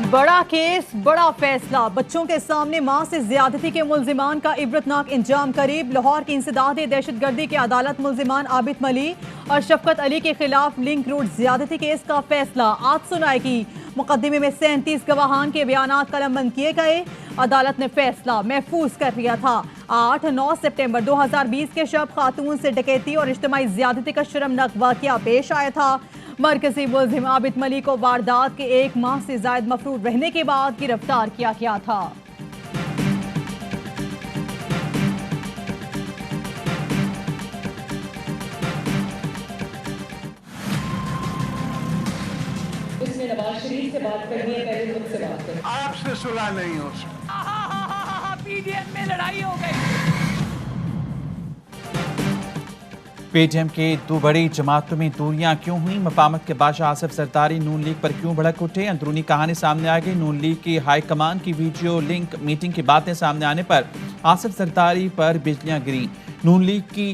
बड़ा केस, बड़ा फैसला। बच्चों के सामने मां से ज्यादती के मुल्जिमान का इबरतनाक इंजाम करीब। लाहौर की इंसदादे दहशतगर्दी की अदालत मुल्जिमान आबिद मली और शफकत अली के खिलाफ लिंक रोड ज्यादती केस का फैसला आज सुनाएगी। मुकदमे में 37 गवाहान के बयानात कलमबंद किए गए। अदालत ने फैसला महफूज कर लिया था। 8-9 सितंबर 2020 के शब खातून से डकैती और इज्तिमाई ज्यादती का शर्मनाक वाकया पेश आया था। मरकजी मुल्जिम आबिद मली को वारदात के 1 माह से जायद मफरूर रहने के बाद गिरफ्तार किया गया था। उसने नवाज शरीफ से बात करनी है, पहले मुझसे बात करें। आपसे सुलह नहीं हो सकती। पीडीएम में लड़ाई हो गई। पीटीएम के दो बड़ी जमातों में दूरियां क्यों हुई? मकामत के बादशाह आसिफ जरदारी नून लीग पर क्यों भड़क उठे? अंदरूनी कहानी सामने आ गई। नून लीग की हाईकमान की वीडियो लिंक मीटिंग की बातें सामने आने पर आसिफ जरदारी पर बिजलियां गिरी। नून लीग की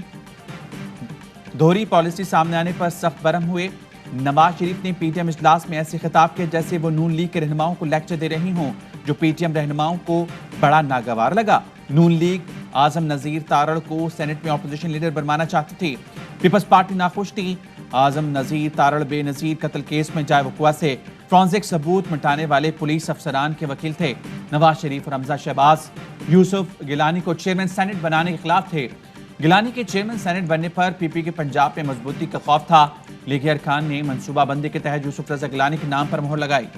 दोहरी पॉलिसी सामने आने पर सख्त बरहम हुए। नवाज शरीफ ने पीटीएम इजलास में ऐसे खिताब किए जैसे वो नून लीग के रहनुमाओं को लेक्चर दे रही हों, जो पीटीएम रहनुमाओं को बड़ा नागवार लगा। नून लीग आजम नजीर तारड़ को सेनेट में ऑपोजिशन लीडर बनवाना चाहती थी। पीपल्स पार्टी नाखुश थी। आजम नजीर तारड़ बेनजीर कत्ल केस में जाए वकुआ से फॉरेंसिक सबूत मिटाने वाले पुलिस अफसरान के वकील थे। नवाज शरीफ और हमजा शहबाज यूसुफ गिलानी को चेयरमैन सेनेट बनाने के खिलाफ थे। गिलानी के चेयरमैन सेनेट बनने पर पीपी के पंजाब में मजबूती का खौफ था। लीगी अरकान ने मनसूबाबंदी के तहत यूसुफ रजा गिलानी के नाम पर मोहर लगाई।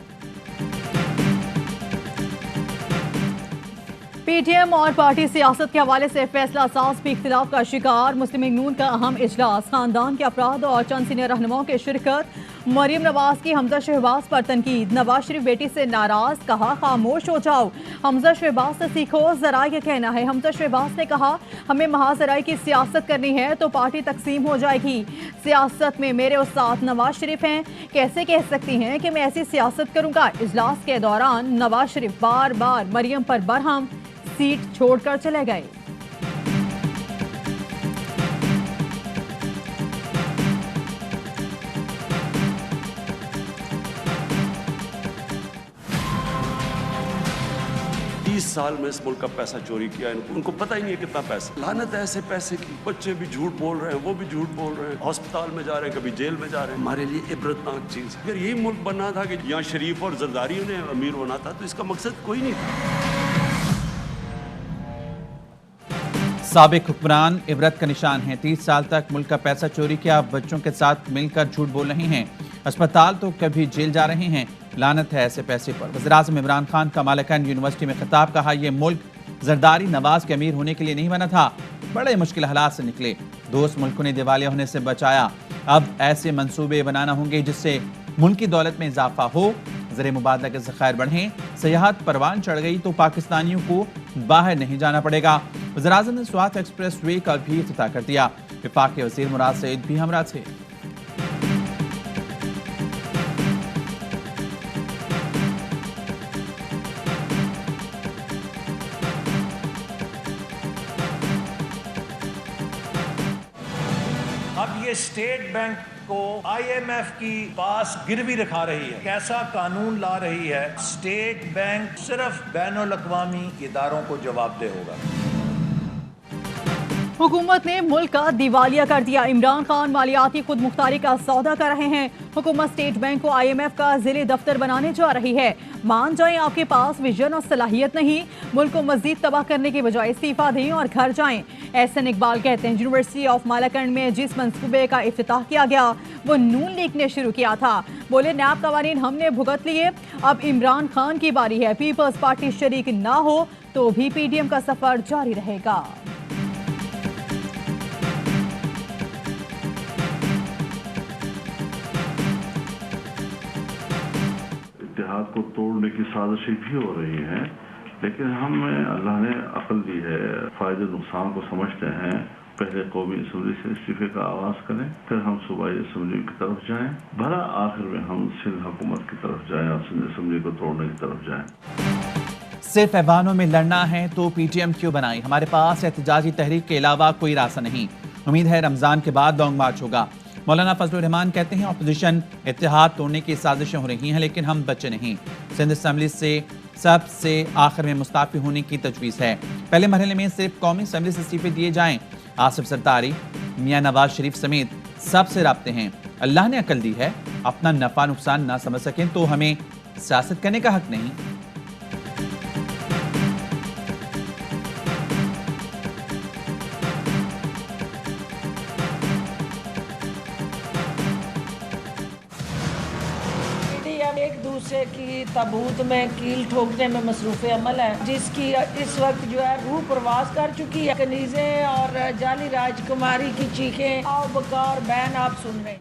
पीटीएम और पार्टी सियासत के हवाले से फैसला साज भी इख्तिलाफ का शिकार। मुस्लिम लीग नून का अहम इजलास, खानदान के अफराद और चंद सीनियर रहनुमाओं की शिरकत। मरियम नवाज की हमजा शहबाज पर तनकीद। नवाज शरीफ बेटी से नाराज, कहा खामोश हो जाओ। हमजा शहबाज से सीखो, जराए का कहना है। हमजा शहबाज ने कहा हमें महाजराई की सियासत करनी है तो पार्टी तकसीम हो जाएगी। सियासत में मेरे उस्ताद नवाज शरीफ हैं, कैसे कह सकती हैं कि मैं ऐसी सियासत करूंगा। इजलास के दौरान नवाज शरीफ बार बार मरियम पर बरहम, सीट छोड़कर चले गए। साल में इस मुल्क का पैसा चोरी किया उनको पता ही नहीं है कितना पैसा। लानत है ऐसे पैसे की। बच्चे भी झूठ बोल रहे हैं, वो भी झूठ बोल रहे हैं, अस्पताल में जा रहे हैं, कभी जेल में जा रहे हैं। हमारे लिए इबरतनाक चीज। अगर यही मुल्क बनना था कि यहाँ शरीफ और जरदारी ने अमीर होना था तो इसका मकसद कोई नहीं था। साबिक हुक्मरान इबरत का निशान है। 30 साल तक मुल्क का पैसा चोरी किया, बच्चों के साथ मिलकर झूठ बोल रहे हैं। अस्पताल तो कभी जेल जा रहे हैं। लानत है ऐसे पैसे पर। वज़ीर-ए-आज़म इमरान खान का मालकन यूनिवर्सिटी में खिताब, कहा यह मुल्क जरदारी नवाज के अमीर होने के लिए नहीं बना था, बड़े मुश्किल हालात से निकले। दोस्त मुल्कों ने दिवालिया होने से बचाया। अब ऐसे मंसूबे बनाना होंगे जिससे मुल्क की दौलत में इजाफा हो, ज़र मुबादला के ज़खायर बढ़ें। सयाहत परवान चढ़ गई तो पाकिस्तानियों को बाहर नहीं जाना पड़ेगा। वज़ीर-ए-आज़म ने स्वात एक्सप्रेस वे का भी इफ्तिताह कर दिया। वफाकी वज़ीर मुराद सईद भी हमरा थे। अब ये स्टेट बैंक को IMF की पास गिरवी रखा रही है। कैसा कानून ला रही है? स्टेट बैंक सिर्फ बैनुल-अक़वामी इदारों को जवाबदेह होगा। हुकूमत ने मुल्क का दिवालिया कर दिया। इमरान खान मालियाती खुद मुख्तारी का सौदा कर रहे हैं। हुकूमत स्टेट बैंक को IMF का ज़िले दफ्तर बनाने जा रही है। मान जाएं आपके पास विजन और सलाहियत नहीं, मुल्क को मजीद तबाह करने के बजाय इस्तीफा दें और घर जाएं। एहसन इकबाल कहते हैं यूनिवर्सिटी ऑफ मालाकंड में जिस मंसूबे का इफ्तिताह किया गया वो नून लीग ने शुरू किया था। बोले नैब कवानीन हमने भुगत लिए, अब इमरान खान की बारी है। पीपल्स पार्टी शरीक ना हो तो भी PTM का सफर जारी रहेगा। इत्तेहाद को तोड़ने की साजिशें भी हो रही हैं, लेकिन हमें अल्लाह ने अक्ल दी है, फायदे नुकसान को समझते हैं। पहले कौमी असम्बली से इस्तीफे का आगाज करें, फिर हम सूबाई असम्बली की तरफ जाएं, भला आखिर में हम सिंध हुकूमत की तरफ जाएं और सिंध असम्बली को तोड़ने की तरफ जाएं। सिर्फ ऐवानों में लड़ना है तो PTM क्यों बनाई? हमारे पास एहतजाजी तहरीक के अलावा कोई रास्ता नहीं। उम्मीद है रमजान के बाद लॉन्ग मार्च होगा। मौलाना फजलुर रहमान कहते हैं अपोजिशन इत्तेहाद तोड़ने की साजिशें हो रही हैं, लेकिन हम बच्चे नहीं। सिंध असम्बली से सबसे आखिर में मुस्ताफी होने की तजवीज़ है। पहले मरहले में सिर्फ कौमी असम्बली से इस्तीफे दिए जाएं। आसिफ सरतारी मियां नवाज शरीफ समेत सबसे राब्ते हैं। अल्लाह ने अकल दी है, अपना नफा नुकसान ना समझ सकें तो हमें सियासत करने का हक नहीं। एक दूसरे की ताबूत में कील ठोकने में मसरूफ़ अमल है, जिसकी इस वक्त जो है रूह प्रवास कर चुकी है। कनीज़ें और जाली राजकुमारी की चीखें आओ बकार बैन आप सुन रहे हैं।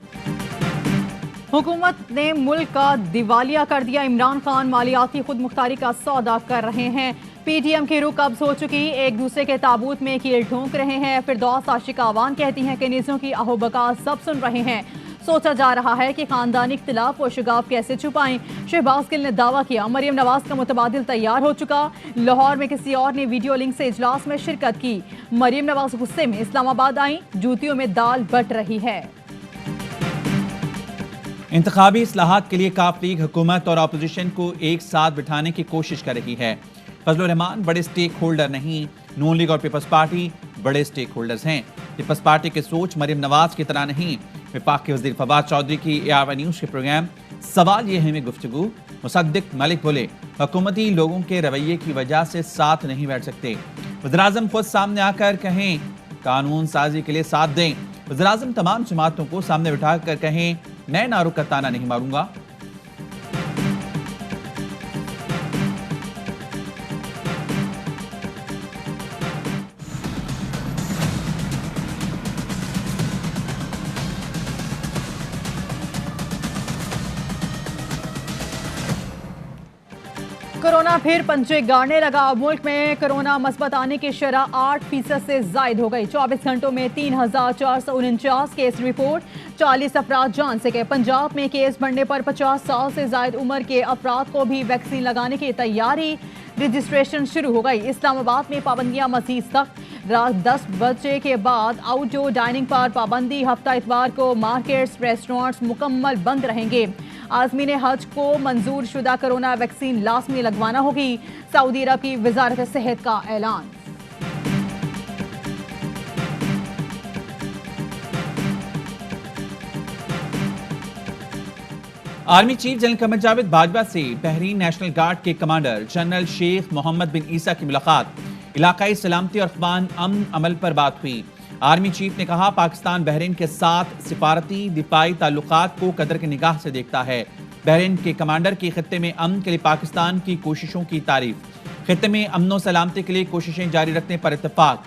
हुकूमत ने मुल्क का दिवालिया कर दिया। इमरान खान मालियाती खुद मुख्तारी का सौदा कर रहे हैं। PTM की रूह कब्ज हो चुकी, एक दूसरे के ताबूत में कील ठोंक रहे हैं। फिरदौस आशिक आवान कहती हैं कनीज़ों की आहो बका सब सुन रहे हैं। सोचा जा रहा है कि खानदानी इख्तिलाफ और शुगाफ कैसे छुपाएं। शहबाज गिल ने दावा किया मरियम नवाज का मुतबादिल तैयार हो चुका। लाहौर में किसी और ने वीडियो लिंक से इजलास में शिरकत की। मरियम नवाज गुस्से में इस्लामाबाद आई, जूतियों में दाल बट रही है। इंतखाबी इस्लाहात के लिए काफ लीग हुकूमत और अपोजिशन को एक साथ बिठाने की कोशिश कर रही है। फजलुर रहमान बड़े स्टेक होल्डर नहीं, नून लीग और पीपल्स पार्टी बड़े स्टेक होल्डर्स हैं। पीपल्स पार्टी की सोच मरियम नवाज की तरह नहीं। विफाक के वज़ीर फवाद चौधरी की AR1 न्यूज़ के प्रोग्राम सवाल ये है में गुफ्तगू मुसद्दिक मलिक बोले हुकूमती लोगों के रवैये की वजह से साथ नहीं बैठ सकते। वज़ीर-ए-आज़म खुद सामने आकर कहें कानून साजी के लिए साथ दें। वज़ीर-ए-आज़म तमाम जमातों को सामने बिठाकर कहें नए नारों का ताना नहीं मारूंगा। कोरोना फिर पंचे गाड़ने लगा। मुल्क में कोरोना मस्बत आने की शरह 8% से जायद हो गई। 24 घंटों में 3,449 केस रिपोर्ट, 40 अफराद जान से गए। पंजाब में केस बढ़ने पर 50 साल से जायद उम्र के अफराद को भी वैक्सीन लगाने की तैयारी, रजिस्ट्रेशन शुरू हो गई। इस्लामाबाद में पाबंदियां मजीद सख्त। रात 10 बजे के बाद आउटडोर डाइनिंग पर पाबंदी। हफ्ता इतवार को मार्केट्स, रेस्टोरेंट्स मुकम्मल बंद रहेंगे। आज़मीन हज को मंजूर शुदा कोरोना वैक्सीन लाजमी लगवाना होगी। सऊदी अरब की वजारत सेहत का ऐलान। Army chief general Qamar Javed Bajwa से बहरीन नेशनल गार्ड के कमांडर जनरल शेख मोहम्मद बिन ईसा की मुलाकात। इलाकाई सलामती और अफगान अमन अमल पर बात हुई। आर्मी चीफ ने कहा पाकिस्तान बहरीन के साथ सिफारती दिफाई ताल्लुकात को कदर की निगाह से देखता है। बहरीन के कमांडर की खित्ते में अमन के लिए पाकिस्तान की कोशिशों की तारीफ। खित्ते में अमन और सलामती के लिए कोशिशें जारी रखने पर इत्तेफाक।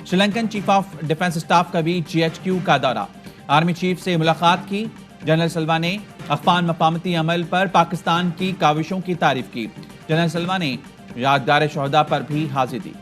Sri Lankan chief of defence staff का भी GHQ का दौरा। आर्मी चीफ से मुलाकात की। जनरल सलवा ने अफगान मफामती अमल पर पाकिस्तान की काविशों की तारीफ की। जनरल सलवा ने यादगार शोहदा पर भी हाजिरी दी।